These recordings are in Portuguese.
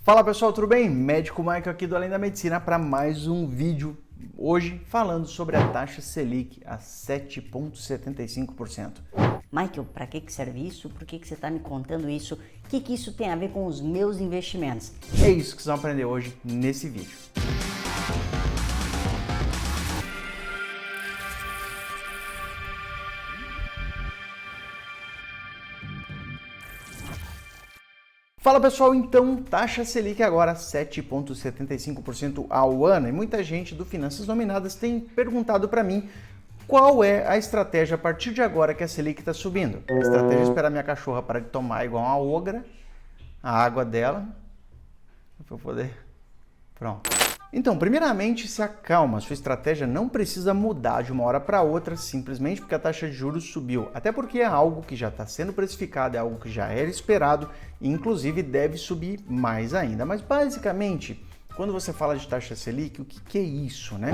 Fala pessoal, tudo bem? Médico Michael aqui do Além da Medicina para mais um vídeo hoje falando sobre a taxa Selic a 7,75%. Michael, para que serve isso? Por que você está me contando isso? O que isso tem a ver com os meus investimentos? É isso que vocês vão aprender hoje nesse vídeo. Fala pessoal, então, taxa Selic agora 7,75% ao ano. E muita gente do Finanças Nominadas tem perguntado para mim qual é a estratégia a partir de agora que a Selic está subindo. A estratégia é esperar minha cachorra parar de tomar igual uma ogra, a água dela, para eu poder... Pronto. Então, primeiramente, se acalma. Sua estratégia não precisa mudar de uma hora para outra simplesmente porque a taxa de juros subiu. Até porque é algo que já está sendo precificado, é algo que já era esperado e, inclusive, deve subir mais ainda. Mas, basicamente, quando você fala de taxa Selic, o que é isso, né?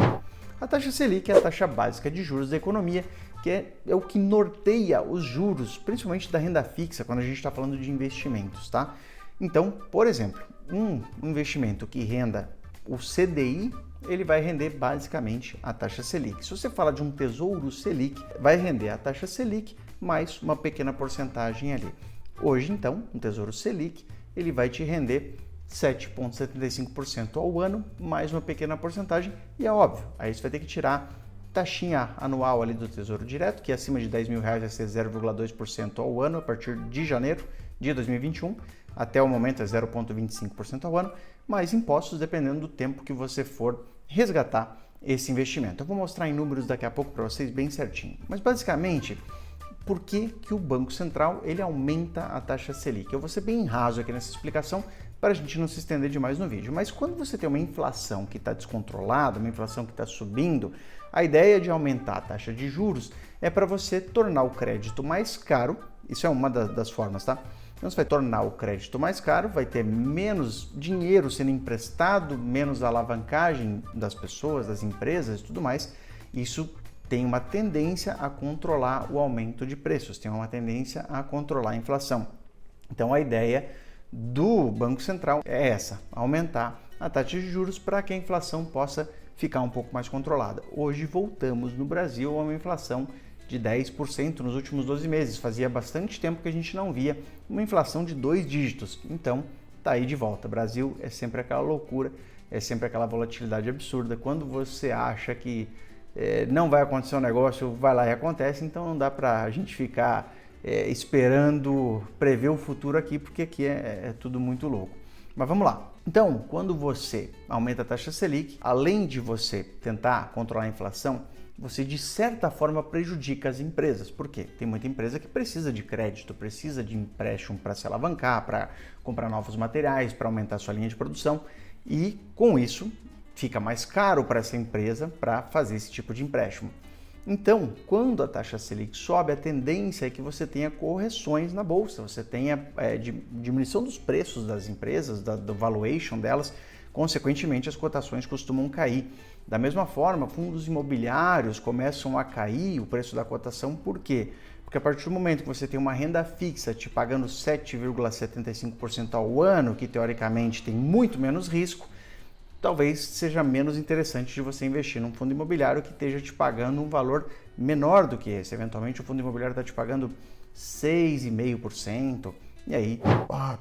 A taxa Selic é a taxa básica de juros da economia, que é o que norteia os juros, principalmente da renda fixa, quando a gente está falando de investimentos, tá? Então, por exemplo, um investimento que renda o CDI, ele vai render basicamente a taxa Selic. Se você fala de um tesouro Selic, vai render a taxa Selic mais uma pequena porcentagem ali. Hoje, então, um tesouro Selic, ele vai te render 7,75% ao ano, mais uma pequena porcentagem, e é óbvio, aí você vai ter que tirar taxinha anual ali do Tesouro Direto, que acima de R$10 mil vai ser 0,2% ao ano a partir de janeiro de 2021, até o momento é 0,25% ao ano, mais impostos dependendo do tempo que você for resgatar esse investimento. Eu vou mostrar em números daqui a pouco para vocês bem certinho. Mas basicamente, por que o Banco Central ele aumenta a taxa Selic? Eu vou ser bem raso aqui nessa explicação para a gente não se estender demais no vídeo. Mas quando você tem uma inflação que está descontrolada, uma inflação que está subindo, a ideia de aumentar a taxa de juros é para você tornar o crédito mais caro. Isso é uma das formas, tá? Então você vai tornar o crédito mais caro, vai ter menos dinheiro sendo emprestado, menos alavancagem das pessoas, das empresas e tudo mais. Isso tem uma tendência a controlar o aumento de preços, tem uma tendência a controlar a inflação. Então a ideia do Banco Central é essa, aumentar a taxa de juros para que a inflação possa ficar um pouco mais controlada. Hoje voltamos no Brasil a uma inflação de 10% nos últimos 12 meses. Fazia bastante tempo que a gente não via uma inflação de 2 dígitos. Então, tá aí de volta. Brasil é sempre aquela loucura, é sempre aquela volatilidade absurda. Quando você acha que não vai acontecer um negócio, vai lá e acontece. Então, não dá para a gente ficar esperando prever o futuro aqui, porque aqui é tudo muito louco. Mas vamos lá. Então, quando você aumenta a taxa Selic, além de você tentar controlar a inflação, você de certa forma prejudica as empresas. Por quê? Tem muita empresa que precisa de crédito, precisa de empréstimo para se alavancar, para comprar novos materiais, para aumentar sua linha de produção e com isso fica mais caro para essa empresa para fazer esse tipo de empréstimo. Então, quando a taxa Selic sobe, a tendência é que você tenha correções na bolsa, você tenha diminuição dos preços das empresas, do valuation delas, consequentemente as cotações costumam cair. Da mesma forma, fundos imobiliários começam a cair o preço da cotação, por quê? Porque a partir do momento que você tem uma renda fixa te pagando 7,75% ao ano, que teoricamente tem muito menos risco, talvez seja menos interessante de você investir num fundo imobiliário que esteja te pagando um valor menor do que esse. Eventualmente o fundo imobiliário está te pagando 6,5%. E aí?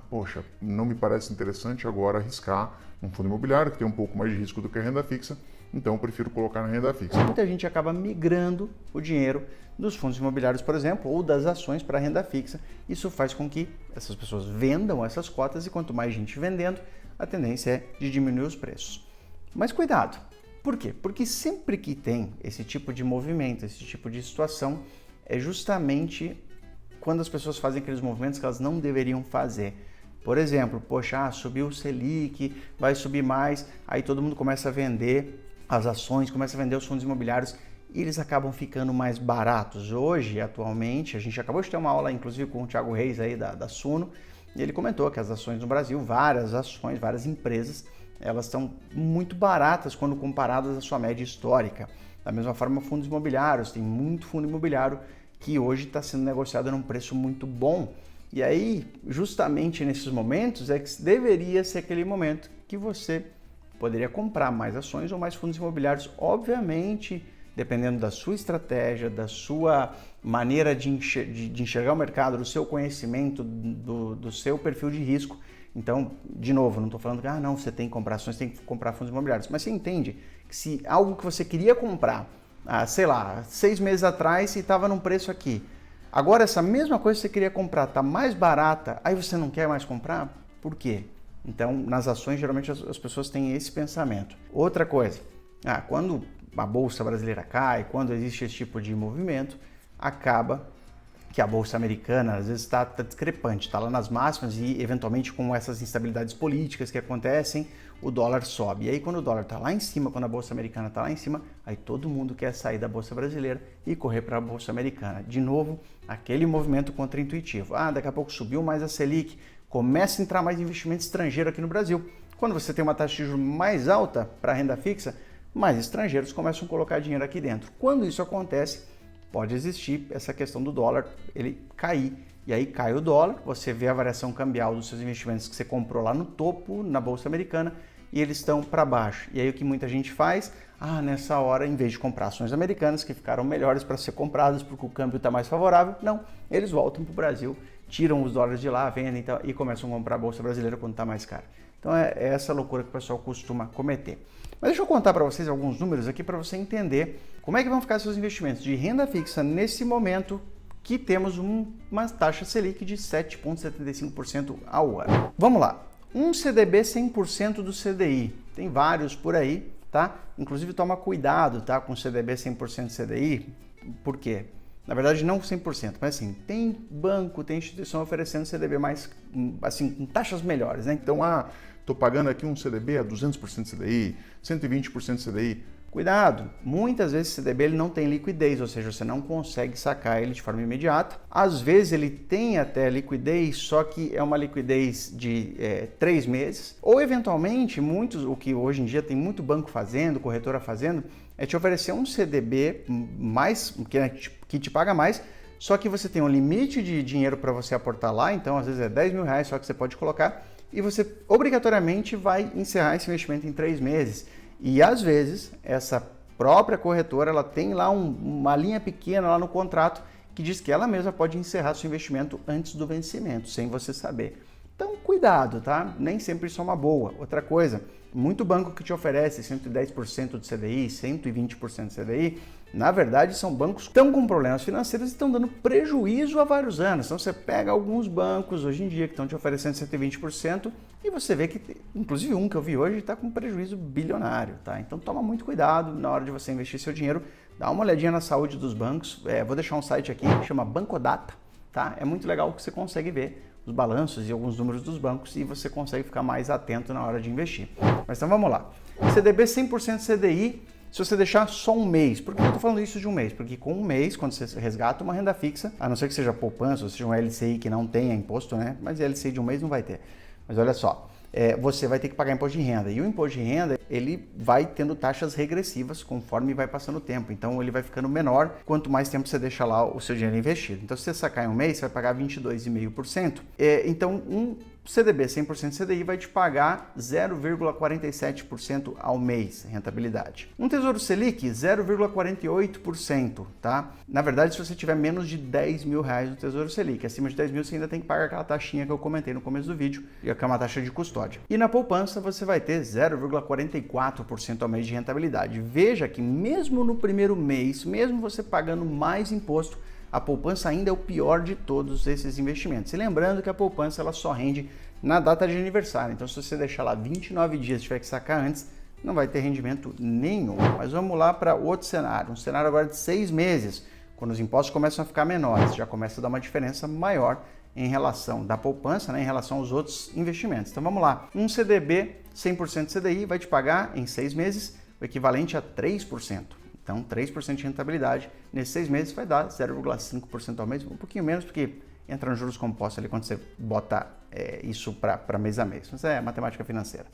Poxa, não me parece interessante agora arriscar um fundo imobiliário que tem um pouco mais de risco do que a renda fixa, então eu prefiro colocar na renda fixa. Muita gente acaba migrando o dinheiro dos fundos imobiliários, por exemplo, ou das ações para a renda fixa. Isso faz com que essas pessoas vendam essas cotas e quanto mais gente vendendo, a tendência é de diminuir os preços. Mas cuidado! Por quê? Porque sempre que tem esse tipo de movimento, esse tipo de situação, é justamente quando as pessoas fazem aqueles movimentos que elas não deveriam fazer. Por exemplo, poxa, subiu o Selic, vai subir mais, aí todo mundo começa a vender as ações, começa a vender os fundos imobiliários e eles acabam ficando mais baratos. Hoje, atualmente, a gente acabou de ter uma aula, inclusive, com o Thiago Reis aí da Suno, e ele comentou que as ações no Brasil, várias ações, várias empresas, elas estão muito baratas quando comparadas à sua média histórica. Da mesma forma, fundos imobiliários, tem muito fundo imobiliário que hoje está sendo negociado num preço muito bom. E aí, justamente nesses momentos, é que deveria ser aquele momento que você poderia comprar mais ações ou mais fundos imobiliários, obviamente, dependendo da sua estratégia, da sua maneira de enxergar o mercado, do seu conhecimento, do seu perfil de risco. Então, de novo, não estou falando que não, você tem que comprar ações, tem que comprar fundos imobiliários, mas você entende que se algo que você queria comprar, sei lá, 6 meses atrás e estava num preço aqui, agora essa mesma coisa que você queria comprar está mais barata, aí você não quer mais comprar? Por quê? Então, nas ações, geralmente as pessoas têm esse pensamento. Outra coisa, quando a Bolsa brasileira cai, quando existe esse tipo de movimento, acaba que a Bolsa americana às vezes está discrepante, está lá nas máximas e eventualmente com essas instabilidades políticas que acontecem, o dólar sobe. E aí quando o dólar está lá em cima, quando a Bolsa americana está lá em cima, aí todo mundo quer sair da Bolsa brasileira e correr para a Bolsa americana. De novo, aquele movimento contraintuitivo. Daqui a pouco subiu mais a Selic, começa a entrar mais investimento estrangeiro aqui no Brasil. Quando você tem uma taxa de juros mais alta para a renda fixa, mais estrangeiros começam a colocar dinheiro aqui dentro. Quando isso acontece, pode existir essa questão do dólar, ele cair. E aí cai o dólar, você vê a variação cambial dos seus investimentos que você comprou lá no topo, na Bolsa Americana, e eles estão para baixo. E aí o que muita gente faz? Nessa hora, em vez de comprar ações americanas, que ficaram melhores para ser compradas porque o câmbio está mais favorável, não, eles voltam para o Brasil, tiram os dólares de lá, vendem e começam a comprar a Bolsa Brasileira quando está mais cara. Então é essa loucura que o pessoal costuma cometer. Mas deixa eu contar para vocês alguns números aqui para você entender como é que vão ficar seus investimentos de renda fixa nesse momento que temos uma taxa Selic de 7,75% ao ano. Vamos lá, um CDB 100% do CDI, tem vários por aí, tá? Inclusive toma cuidado, tá, com CDB 100% CDI, por quê? Na verdade não 100%, mas assim, tem banco, tem instituição oferecendo CDB mais, assim, com taxas melhores, né? Então, estou pagando aqui um CDB a 200% CDI, 120% CDI. Cuidado, muitas vezes o CDB ele não tem liquidez, ou seja, você não consegue sacar ele de forma imediata. Às vezes ele tem até liquidez, só que é uma liquidez de 3 meses. Ou eventualmente, o que hoje em dia tem muito banco fazendo, corretora fazendo, é te oferecer um CDB mais, que te paga mais, só que você tem um limite de dinheiro para você aportar lá, então às vezes é 10 mil reais só que você pode colocar, e você obrigatoriamente vai encerrar esse investimento em 3 meses. E às vezes essa própria corretora ela tem lá uma linha pequena lá no contrato que diz que ela mesma pode encerrar seu investimento antes do vencimento, sem você saber. Então cuidado, tá? Nem sempre isso é uma boa. Outra coisa, muito banco que te oferece 110% de CDI, 120% de CDI, na verdade são bancos que estão com problemas financeiros e estão dando prejuízo há vários anos. Então você pega alguns bancos hoje em dia que estão te oferecendo 120% e você vê que, inclusive um que eu vi hoje, está com prejuízo bilionário, tá? Então toma muito cuidado na hora de você investir seu dinheiro, dá uma olhadinha na saúde dos bancos. Vou deixar um site aqui que chama Bancodata, tá? É muito legal que você consegue ver os balanços e alguns números dos bancos e você consegue ficar mais atento na hora de investir. Mas então vamos lá. CDB 100% CDI, se você deixar só um mês. Por que eu estou falando isso de um mês? Porque com um mês, quando você resgata uma renda fixa, a não ser que seja poupança ou seja um LCI que não tenha imposto, né? Mas LCI de um mês não vai ter. Mas olha só, você vai ter que pagar imposto de renda. E o imposto de renda, ele vai tendo taxas regressivas conforme vai passando o tempo. Então, ele vai ficando menor quanto mais tempo você deixa lá o seu dinheiro investido. Então, se você sacar em um mês, você vai pagar 22,5%. Então, um CDB 100% CDI vai te pagar 0,47% ao mês, rentabilidade. Um Tesouro Selic, 0,48%, tá? Na verdade, se você tiver menos de 10 mil reais no Tesouro Selic, acima de 10 mil você ainda tem que pagar aquela taxinha que eu comentei no começo do vídeo, que é uma taxa de custódia. E na poupança você vai ter 0,44% ao mês de rentabilidade. Veja que mesmo no primeiro mês, mesmo você pagando mais imposto, a poupança ainda é o pior de todos esses investimentos. E lembrando que a poupança ela só rende na data de aniversário. Então, se você deixar lá 29 dias e tiver que sacar antes, não vai ter rendimento nenhum. Mas vamos lá para outro cenário. Um cenário agora de 6 meses, quando os impostos começam a ficar menores, já começa a dar uma diferença maior em relação da poupança, né, em relação aos outros investimentos. Então, vamos lá. Um CDB 100% CDI vai te pagar em 6 meses o equivalente a 3%. Então, 3% de rentabilidade nesses 6 meses vai dar 0,5% ao mês, um pouquinho menos, porque entra nos juros compostos ali quando você bota isso para mês a mês. Mas é matemática financeira.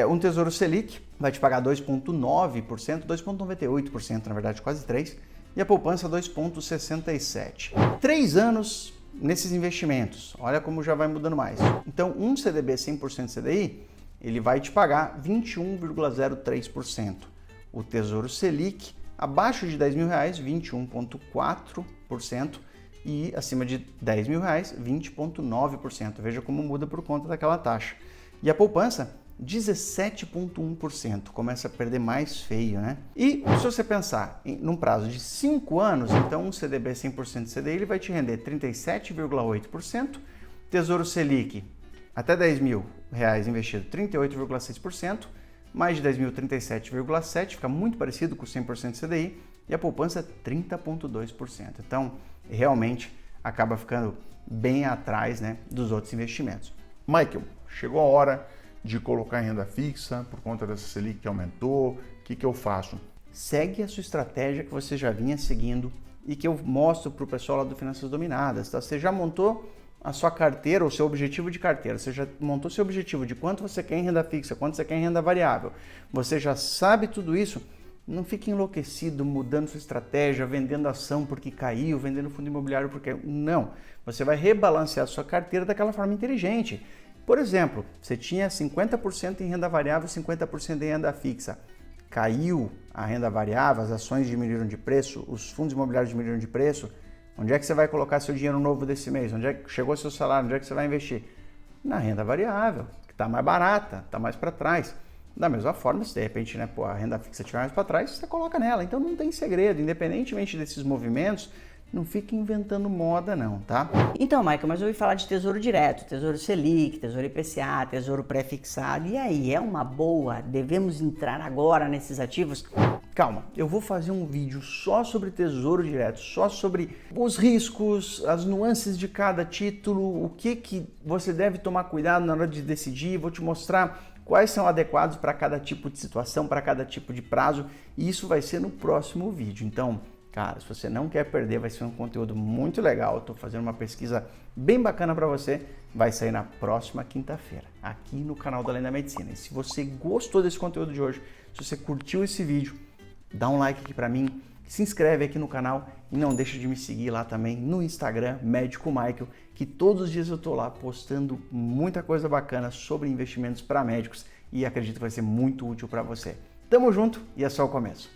Um Tesouro Selic vai te pagar 2,9%, 2,98%, na verdade, quase 3%, e a poupança 2,67%. 3 anos, nesses investimentos, olha como já vai mudando mais. Então, um CDB 100% CDI, ele vai te pagar 21,03%. O Tesouro Selic, abaixo de R$10.000, 21,4%. E acima de R$10.000, 20,9%. Veja como muda por conta daquela taxa. E a poupança, 17,1%. Começa a perder mais feio, né? E se você pensar num prazo de 5 anos, então um CDB 100% CDI ele vai te render 37,8%. Tesouro Selic, até R$10.000 investido, 38,6%. Mais de 10.000, 37,7%. Fica muito parecido com o 100% CDI. E a poupança, 30,2%. Então, realmente acaba ficando bem atrás, né, dos outros investimentos. Michael, chegou a hora de colocar em renda fixa por conta dessa Selic que aumentou. O que eu faço? Segue a sua estratégia que você já vinha seguindo e que eu mostro para o pessoal lá do Finanças Dominadas. Tá? Você já montou a sua carteira, o seu objetivo de carteira, você já montou seu objetivo de quanto você quer em renda fixa, quanto você quer em renda variável. Você já sabe tudo isso. Não fique enlouquecido, mudando sua estratégia, vendendo ação porque caiu, vendendo fundo imobiliário porque... Não, você vai rebalancear sua carteira daquela forma inteligente. Por exemplo, você tinha 50% em renda variável, 50% em renda fixa. Caiu a renda variável, as ações diminuíram de preço, os fundos imobiliários diminuíram de preço. Onde é que você vai colocar seu dinheiro novo desse mês? Onde é que chegou seu salário? Onde é que você vai investir? Na renda variável, que está mais barata, está mais para trás. Da mesma forma, se de repente, né, a renda fixa estiver mais para trás, você coloca nela. Então não tem segredo, independentemente desses movimentos, não fique inventando moda não, tá? Então, Michael, mas eu ouvi falar de Tesouro Direto, Tesouro Selic, Tesouro IPCA, Tesouro Pré-fixado. E aí, é uma boa? Devemos entrar agora nesses ativos? Calma, eu vou fazer um vídeo só sobre Tesouro Direto, só sobre os riscos, as nuances de cada título, o que você deve tomar cuidado na hora de decidir. Vou te mostrar quais são adequados para cada tipo de situação, para cada tipo de prazo, e isso vai ser no próximo vídeo. Então, cara, se você não quer perder, vai ser um conteúdo muito legal. Eu estou fazendo uma pesquisa bem bacana para você, vai sair na próxima quinta-feira, aqui no canal da Além da Medicina. E se você gostou desse conteúdo de hoje, se você curtiu esse vídeo, dá um like aqui para mim, se inscreve aqui no canal e não deixa de me seguir lá também no Instagram, Médico Michael, que todos os dias eu tô lá postando muita coisa bacana sobre investimentos para médicos e acredito que vai ser muito útil para você. Tamo junto e é só o começo.